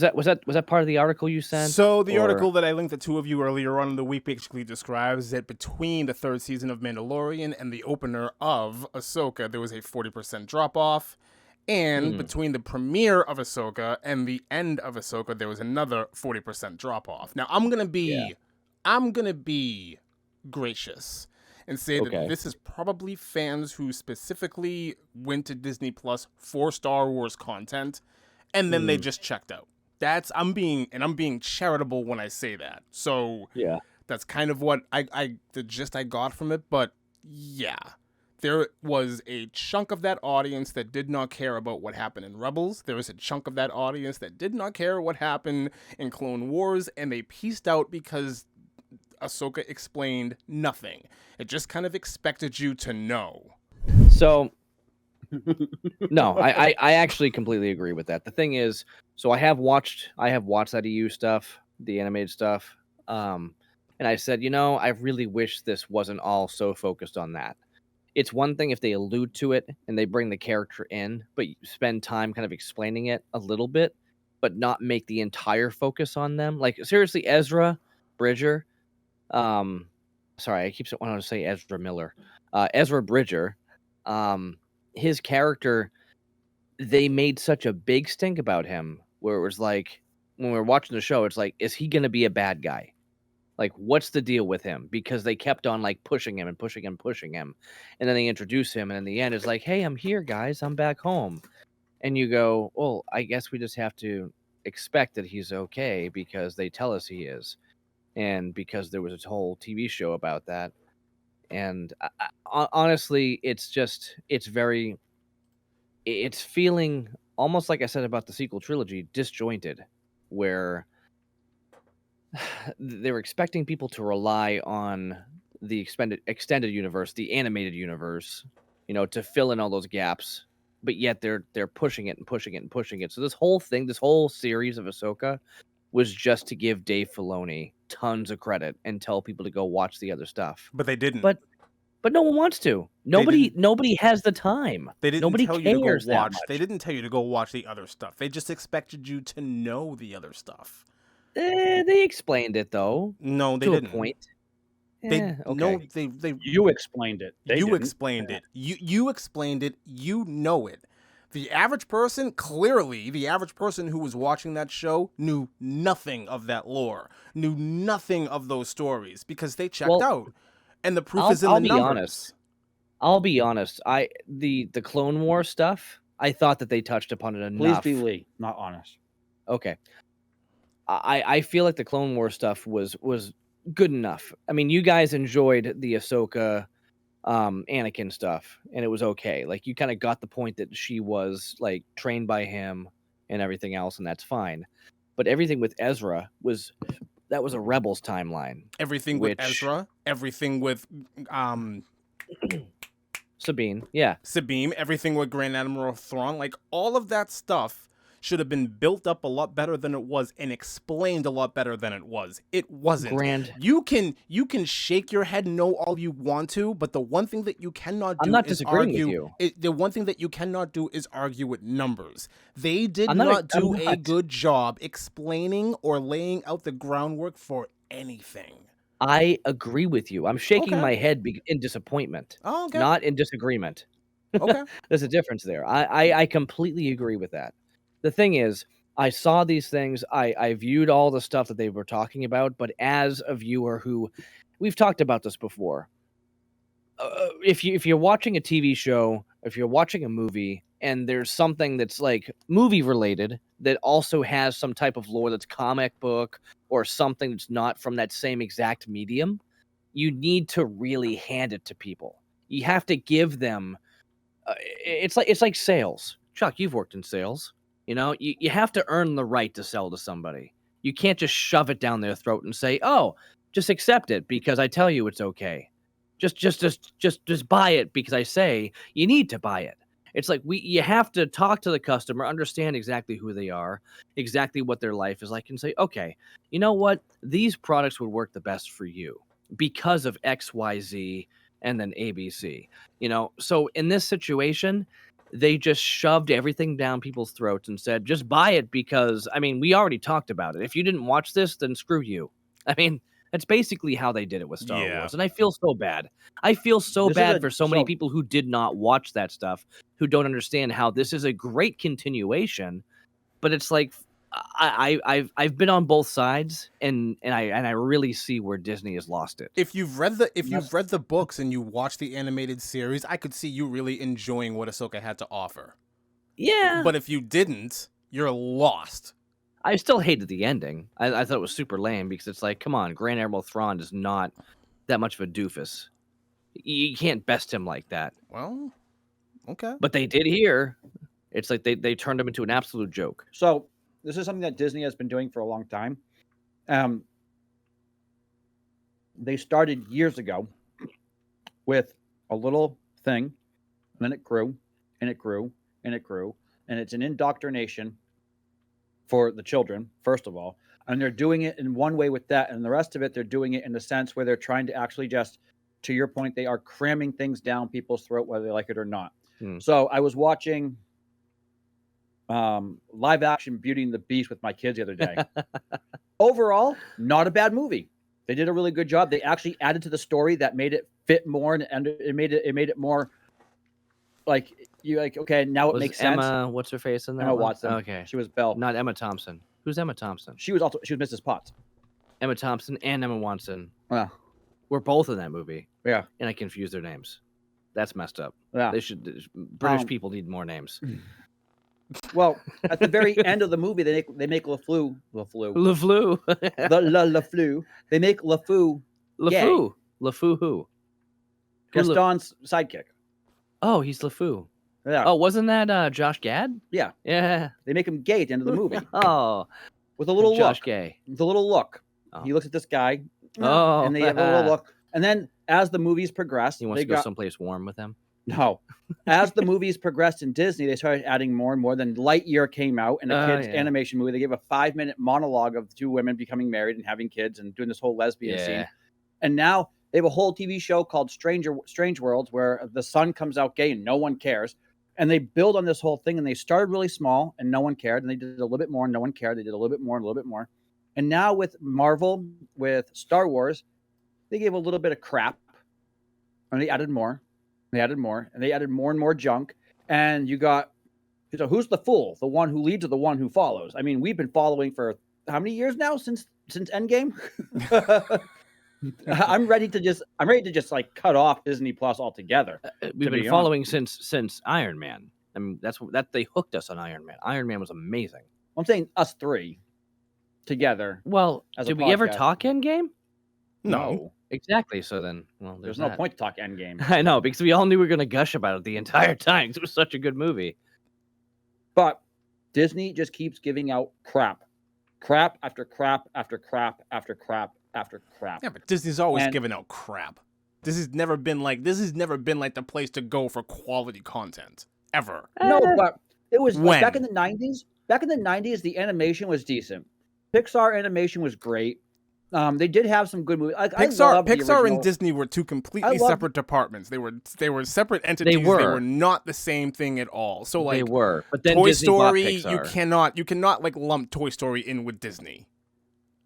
Was that part of the article you sent? So the Or article that I linked the two of you earlier on in the week basically describes that between the third season of Mandalorian and the opener of Ahsoka, there was a 40% drop off. And between the premiere of Ahsoka and the end of Ahsoka, there was another 40% drop off. Now yeah, I'm gonna be gracious and say that okay. this is probably fans who specifically went to Disney Plus for Star Wars content, and then they just checked out. I'm being charitable when I say that. So Yeah. that's kind of what the gist I got from it. But yeah, there was a chunk of that audience that did not care about what happened in Rebels. There was a chunk of that audience that did not care what happened in Clone Wars, and they pieced out because Ahsoka explained nothing. It just kind of expected you to know. So no, I actually completely agree with that. The thing is, so I have watched that EU stuff, the animated stuff, and I said, I really wish this wasn't all so focused on that. It's one thing if they allude to it and they bring the character in, but you spend time kind of explaining it a little bit, but not make the entire focus on them. Like seriously, Ezra Bridger, um, sorry, I keep wanting to say Ezra Miller, Ezra Bridger, um, his character, they made such a big stink about him where it was like when we were watching the show, it's like, is he going to be a bad guy? Like, what's the deal with him? Because they kept on like pushing him and pushing him, pushing him. And then they introduce him. And in the end, it's like, hey, I'm here, guys. I'm back home. And you go, well, I guess we just have to expect that he's okay because they tell us he is. And because there was a whole TV show about that. And honestly, it's feeling almost like I said about the sequel trilogy, disjointed, where they were expecting people to rely on the extended universe, the animated universe, to fill in all those gaps, but yet they're pushing it and pushing it and pushing it. So this whole thing, this whole series of Ahsoka was just to give Dave Filoni tons of credit and tell people to go watch the other stuff. But they didn't. But no one wants to. They didn't. Nobody has the time. They didn't Nobody tell you to go cares that watch. They much. didn't tell you to go watch the other stuff. They just expected you to know the other stuff. They explained it though, No, they to a didn't. point. They no, Okay. they You explained it. They you didn't. explained it. You explained it. You know it. The average person, clearly, the average person who was watching that show knew nothing of that lore, knew nothing of those stories because they checked out. And the proof is in the numbers. I'll be honest. The Clone War stuff, I thought that they touched upon it enough. Please be Lee, not honest. Okay. I feel like the Clone War stuff was good enough. I mean, you guys enjoyed the Ahsoka, Anakin stuff, and it was okay. Like you kind of got the point that she was like trained by him and everything else, and that's fine. But everything with Ezra was a Rebels timeline. Everything with Ezra, everything with Sabine, yeah. Sabine, everything with Grand Admiral Thrawn, like all of that stuff should have been built up a lot better than it was and explained a lot better than it was. It wasn't. You can shake your head no all you want to, but the one thing that you cannot do is argue. The one thing that you cannot do is argue with numbers. They did not do a good job explaining or laying out the groundwork for anything. I agree with you. I'm shaking my head in disappointment, not in disagreement. Okay. There's a difference there. I completely agree with that. The thing is, I saw these things. I viewed all the stuff that they were talking about, but as a viewer who, we've talked about this before, if you're watching a TV show, if you're watching a movie, and there's something that's like movie related that also has some type of lore that's comic book or something that's not from that same exact medium, you need to really hand it to people. You have to give them. It's like sales. Chuck, you've worked in sales. You have to earn the right to sell to somebody. You can't just shove it down their throat and say, "Oh, just accept it because I tell you it's okay. Just buy it because I say you need to buy it." It's like you have to talk to the customer, understand exactly who they are, exactly what their life is like, and say, "Okay, you know what? These products would work the best for you because of XYZ and then ABC." So in this situation, they just shoved everything down people's throats and said, just buy it because, I mean, we already talked about it. If you didn't watch this, then screw you. I mean, that's basically how they did it with Star Wars. And I feel so bad. I feel so bad for so many people who did not watch that stuff, who don't understand how this is a great continuation. But it's like, I've been on both sides, and I really see where Disney has lost it. If you've read the books and you watch the animated series, I could see you really enjoying what Ahsoka had to offer. Yeah. But if you didn't, you're lost. I still hated the ending. I thought it was super lame because it's like, come on, Grand Admiral Thrawn is not that much of a doofus. You can't best him like that. Well, okay. But they did here. It's like they turned him into an absolute joke. So this is something that Disney has been doing for a long time. They started years ago with a little thing, and then it grew, and it grew, and it grew, and it's an indoctrination for the children, first of all. And they're doing it in one way with that, and the rest of it, they're doing it in the sense where they're trying to actually just, to your point, they are cramming things down people's throat, whether they like it or not. So I was watching live action Beauty and the Beast with my kids the other day. Overall, not a bad movie. They did a really good job. They actually added to the story that made it fit more, and it made it more like you like. Okay, now it makes sense. Emma, what's her face in that? Emma one? Watson. Okay, she was Belle, not Emma Thompson. Who's Emma Thompson? She was Mrs. Potts. Emma Thompson and Emma Watson. Yeah, were both in that movie. Yeah, and I confused their names. That's messed up. Yeah, they should. British people need more names. Well, at the very end of the movie, they make LeFleur. They make LeFleur. LeFleur who? Gaston's sidekick. Oh, he's LeFleur. Yeah. Oh, wasn't that Josh Gad? Yeah. Yeah. They make him gay at the end of the movie. Oh, with a little Josh look. Gay. With a little look. Oh. He looks at this guy. Oh. And they have a little look. And then as the movies progressed, he wants to go someplace warm with him. No. As the movies progressed in Disney, they started adding more and more. Then Lightyear came out, and a kids' animation movie. They gave a 5-minute monologue of two women becoming married and having kids and doing this whole lesbian scene. And now they have a whole TV show called Strange Worlds, where the son comes out gay and no one cares. And they build on this whole thing, and they started really small and no one cared. And they did a little bit more and no one cared. They did a little bit more and a little bit more. And now with Marvel, with Star Wars, they gave a little bit of crap, and they added more. They added more, and they added more and more junk. And you got, so who's the fool? The one who leads or the one who follows? I mean, we've been following for how many years now since Endgame? I'm ready to just like cut off Disney Plus altogether. We've been following since Iron Man. I mean, that they hooked us on Iron Man. Iron Man was amazing. I'm saying us three together. Well, did we ever talk Endgame? No. Exactly. So then, well, there's no point to talk Endgame. I know, because we all knew we were going to gush about it the entire time because it was such a good movie. But Disney just keeps giving out crap after crap after crap after crap after crap. Yeah, but Disney's always giving out crap. This has never been like the place to go for quality content ever. No, but it was like back in the 90s. Back in the 90s, the animation was decent. Pixar animation was great. They did have some good movies. Pixar and Disney were two completely separate departments. They were separate entities. They were not the same thing at all. So like they were. But then Toy Disney Story, you cannot like lump Toy Story in with Disney.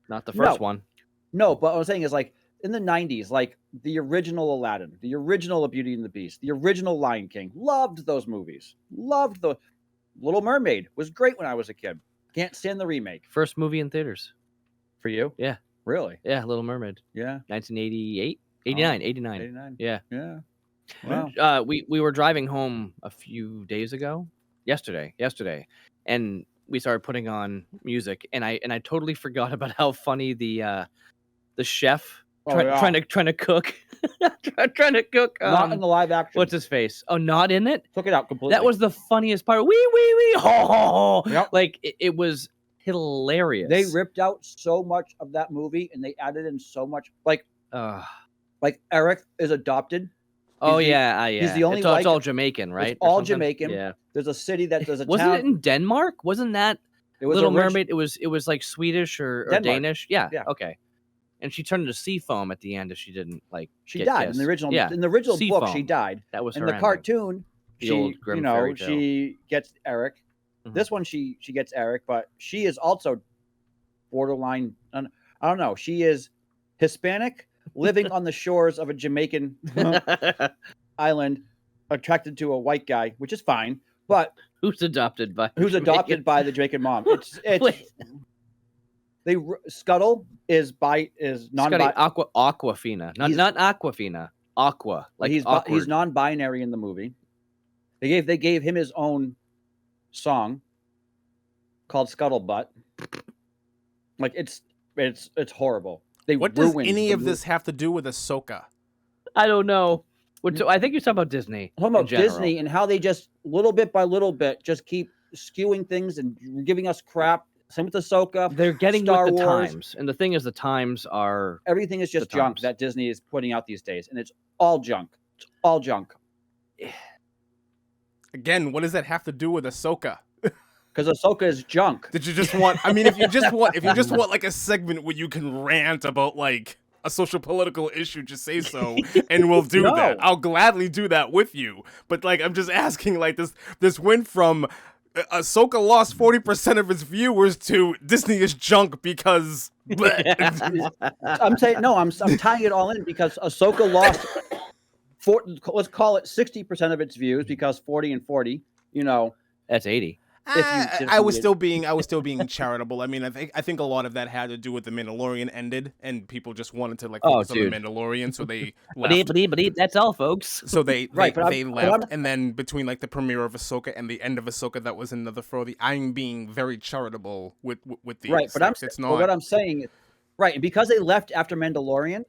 Not the first one. No, but what I'm saying is like in the 90s, like the original Aladdin, the original Beauty and the Beast, the original Lion King. Loved those movies. Loved the Little Mermaid. Was great when I was a kid. Can't stand the remake. First movie in theaters. For you? Yeah. Really? Yeah, Little Mermaid. Yeah. 1988? 89. Yeah. Yeah. Wow. We were driving home a few days ago. Yesterday. And we started putting on music, and I totally forgot about how funny the chef trying to cook trying to cook not in the live action. What's his face? Oh, not in it? Took it out completely. That was the funniest part. Wee ho ho. Yep. Like it was hilarious. They ripped out so much of that movie, and they added in so much like Eric is adopted. He's the only. It's all Jamaican, right? It's all Jamaican. Yeah. There's a city there's a Wasn't town. it in Denmark? Wasn't that Little Mermaid? It was like Swedish or Danish. Yeah. Okay. And she turned into sea foam at the end if she didn't like. She died kissed. in the original. Yeah. In the original book, she died. That was in her the ending. cartoon. she gets Eric. Mm-hmm. This one she gets Eric, but she is also borderline. I don't know. She is Hispanic, living on the shores of a Jamaican island, attracted to a white guy, which is fine. But who's adopted by the Jamaican mom? It's Scuttle is Aquafina, not Aquafina, Aqua. Like he's non-binary in the movie. They gave him his own song called Scuttlebutt. Like it's horrible. What does any of this have to do with Ahsoka? I don't know. I think you're talking about Disney. I'm talking about Disney and how they just little bit by little bit just keep skewing things and giving us crap. Same with Ahsoka. They're getting Star with the Wars. Times, and the thing is, the times are everything is just junk that Disney is putting out these days, and it's all junk. It's all junk. Again, what does that have to do with Ahsoka? Because Ahsoka is junk. Did you just want? I mean, if you just want like a segment where you can rant about like a social political issue, just say so, and we'll do that. I'll gladly do that with you. But like, I'm just asking, like this went from Ahsoka lost 40% of its viewers to Disney is junk because. I'm saying no. I'm tying it all in because Ahsoka lost. Let's call it 60% of its views because 40 and 40. You know, that's 80. I was still being charitable. I mean, I think a lot of that had to do with The Mandalorian ended, and people just wanted to like focus on The Mandalorian, so they left. But that's all, folks. So they left, and then between like the premiere of Ahsoka and the end of Ahsoka, that was another throw. I'm being very charitable with these. Right, but it's not. But what I'm saying is, right, because they left after Mandalorian,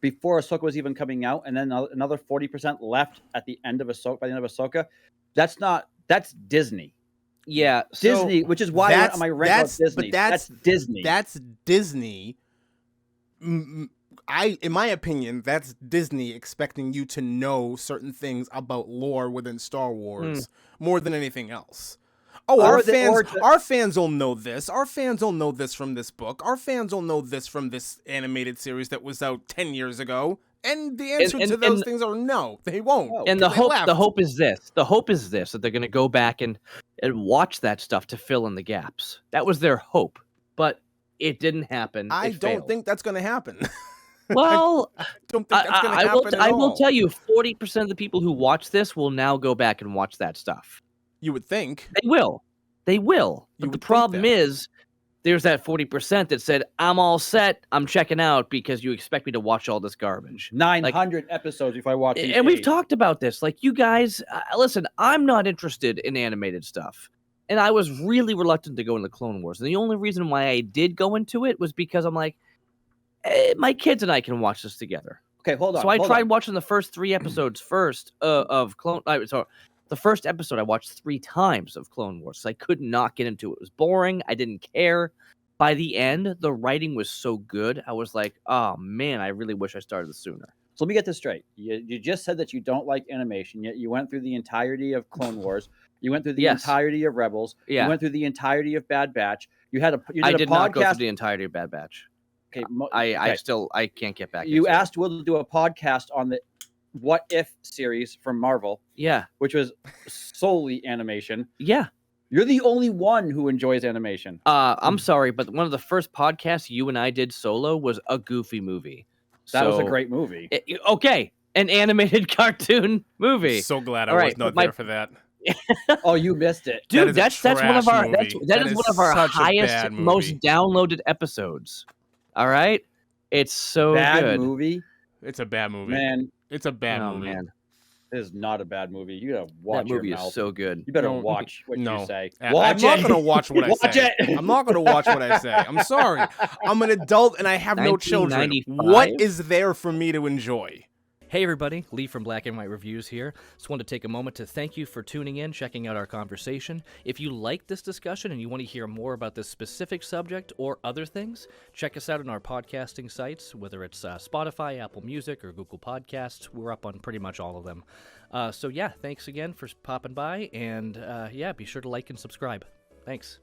before Ahsoka was even coming out, and then another 40% left at the end of Ahsoka. By the end of Ahsoka, that's Disney. Yeah, Disney, which is why I went on my rant about Disney. That's Disney. That's Disney. In my opinion, that's Disney expecting you to know certain things about lore within Star Wars more than anything else. Oh, our fans will know this. Our fans will know this from this book. Our fans will know this from this animated series that was out 10 years ago. And the answer to those things are no, they won't. And the hope is this. The hope is this, that they're going to go back and watch that stuff to fill in the gaps. That was their hope, but it didn't happen. I don't think that's going to happen. Well, I don't think that's going to happen I will tell you, 40% of the people who watch this will now go back and watch that stuff. You would think. They will. But the problem is, there's that 40% that said, I'm all set, I'm checking out because you expect me to watch all this garbage. 900 episodes if I watch it. And we've talked about this. Like, you guys, listen, I'm not interested in animated stuff. And I was really reluctant to go into Clone Wars. And the only reason why I did go into it was because I'm like, my kids and I can watch this together. Okay, hold on. So I tried watching the first 3 episodes of Clone... The first episode I watched 3 times of Clone Wars. So I could not get into it. It was boring. I didn't care. By the end, the writing was so good. I was like, oh, man, I really wish I started this sooner. So let me get this straight. You just said that you don't like animation, yet you went through the entirety of Clone Wars. You went through the entirety of Rebels. Yeah. You went through the entirety of Bad Batch. I did not go through the entirety of Bad Batch. Okay. I can't get back. You asked Will to do a podcast on the What If series from Marvel. Yeah. Which was solely animation. Yeah. You're the only one who enjoys animation. I'm sorry, but one of the first podcasts you and I did solo was a Goofy movie. That was a great movie. Okay. An animated cartoon movie. So glad I was not there for that. Oh, you missed it. Dude, that's one of our that is one of our highest, most downloaded episodes. All right? It's so good. Movie? It's a bad movie. Man. It's a bad movie. Man. It is not a bad movie. You gotta watch that movie. Your mouth. Is so good. You better watch what you say. I'm not gonna watch what I say. I'm not gonna watch what I say. I'm sorry. I'm an adult and I have no children. What is there for me to enjoy? Hey everybody, Lee from Black and White Reviews here. Just wanted to take a moment to thank you for tuning in, checking out our conversation. If you like this discussion and you want to hear more about this specific subject or other things, check us out on our podcasting sites, whether it's Spotify, Apple Music, or Google Podcasts. We're up on pretty much all of them. So yeah, thanks again for popping by, and be sure to like and subscribe. Thanks.